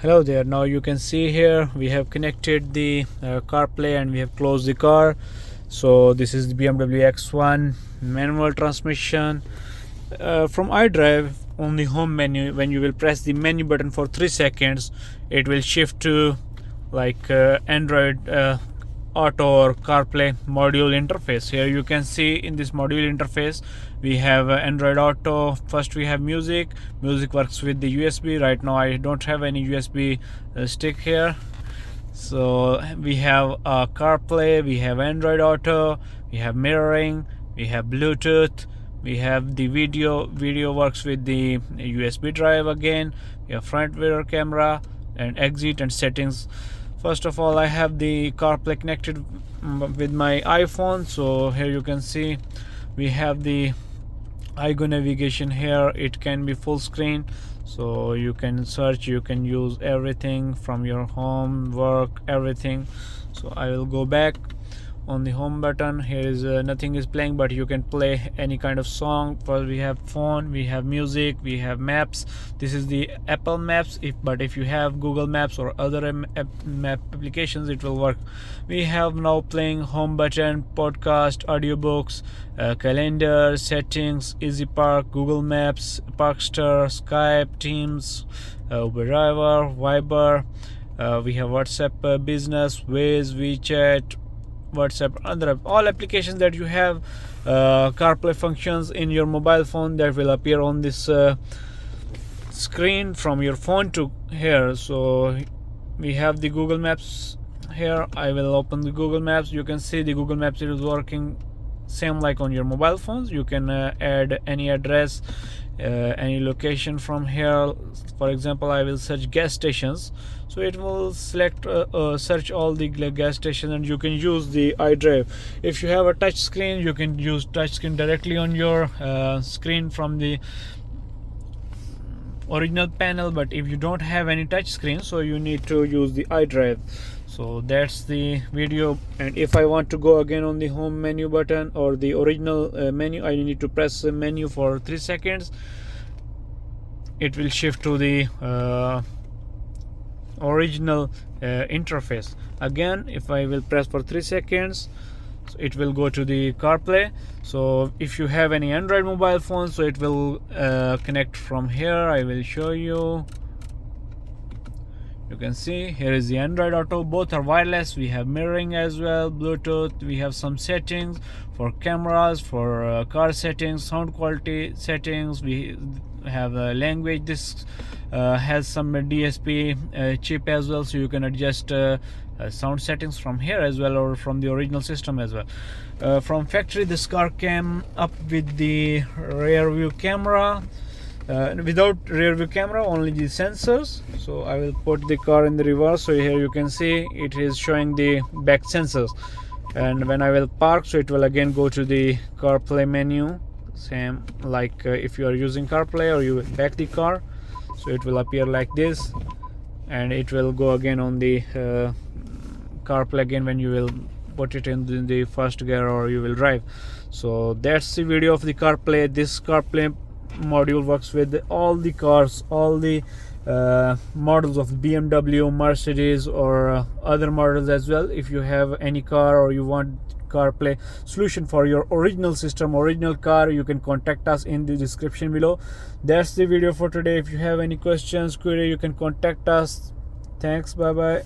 Hello there. Now you can see here we have connected the CarPlay and we have closed the car. So this is the BMW X1 manual transmission. From iDrive, on the home menu, when you will press the menu button for 3 seconds, it will shift to like Android Auto or CarPlay module interface. Here you can see in this module interface we have Android Auto. First we have music works with the USB. Right now I don't have any USB stick here. So we have CarPlay, we have Android Auto, we have mirroring, we have Bluetooth, we have the video works with the USB drive. Again we have front rear camera and exit and settings. First of all, I have the CarPlay connected with my iPhone. So here you can see we have the iGo navigation here. It can be full screen, so you can search, you can use everything from your home, work, everything. So I will go back on the home button. Here is nothing is playing, but you can play any kind of song. First we have phone, we have music, we have maps. This is the Apple Maps, but if you have Google Maps or other map applications, it will work. We have now playing home button, podcast, audiobooks, calendar, settings, Easy Park, Google Maps, Parkster, Skype, Teams, Uber Driver, Viber. We have WhatsApp Business, Waze, WeChat, WhatsApp, other all applications that you have CarPlay functions in your mobile phone that will appear on this screen from your phone to here. So we have the Google Maps here. I will open the Google Maps. You can see the Google Maps is working same like on your mobile phones. You can add any address, any location from here. For example, I will search gas stations, so it will select search all the gas stations, and you can use the iDrive. If you have a touch screen, you can use touch screen directly on your screen from the original panel, but if you don't have any touch screen, so you need to use the iDrive. So that's the video, and if I want to go again on the home menu button or the original menu, I need to press the menu for 3 seconds. It will shift to the original interface. Again, if I will press for 3 seconds, so it will go to the CarPlay. So if you have any Android mobile phone, so it will connect from here. I will show you. You can see here is the Android Auto. Both are wireless. We have mirroring as well, Bluetooth. We have some settings for cameras, for car settings, sound quality settings. We have a language. This has some DSP chip as well, so you can adjust sound settings from here as well, or from the original system as well. From factory, this car came up with the rear view camera. Without rear view camera, only the sensors. So I will put the car in the reverse. So here you can see it is showing the back sensors, and when I will park, so it will again go to the CarPlay menu, same like if you are using CarPlay, or you will back the car, so it will appear like this, and it will go again on the CarPlay again when you will put it in the first gear or you will drive. So that's the video of the CarPlay. This CarPlay module works with all the cars, all the models of BMW, Mercedes, or other models as well. If you have any car or you want CarPlay solution for your original system, original car, you can contact us in the description below. That's the video for today. If you have any questions, query, you can contact us. Thanks, bye bye.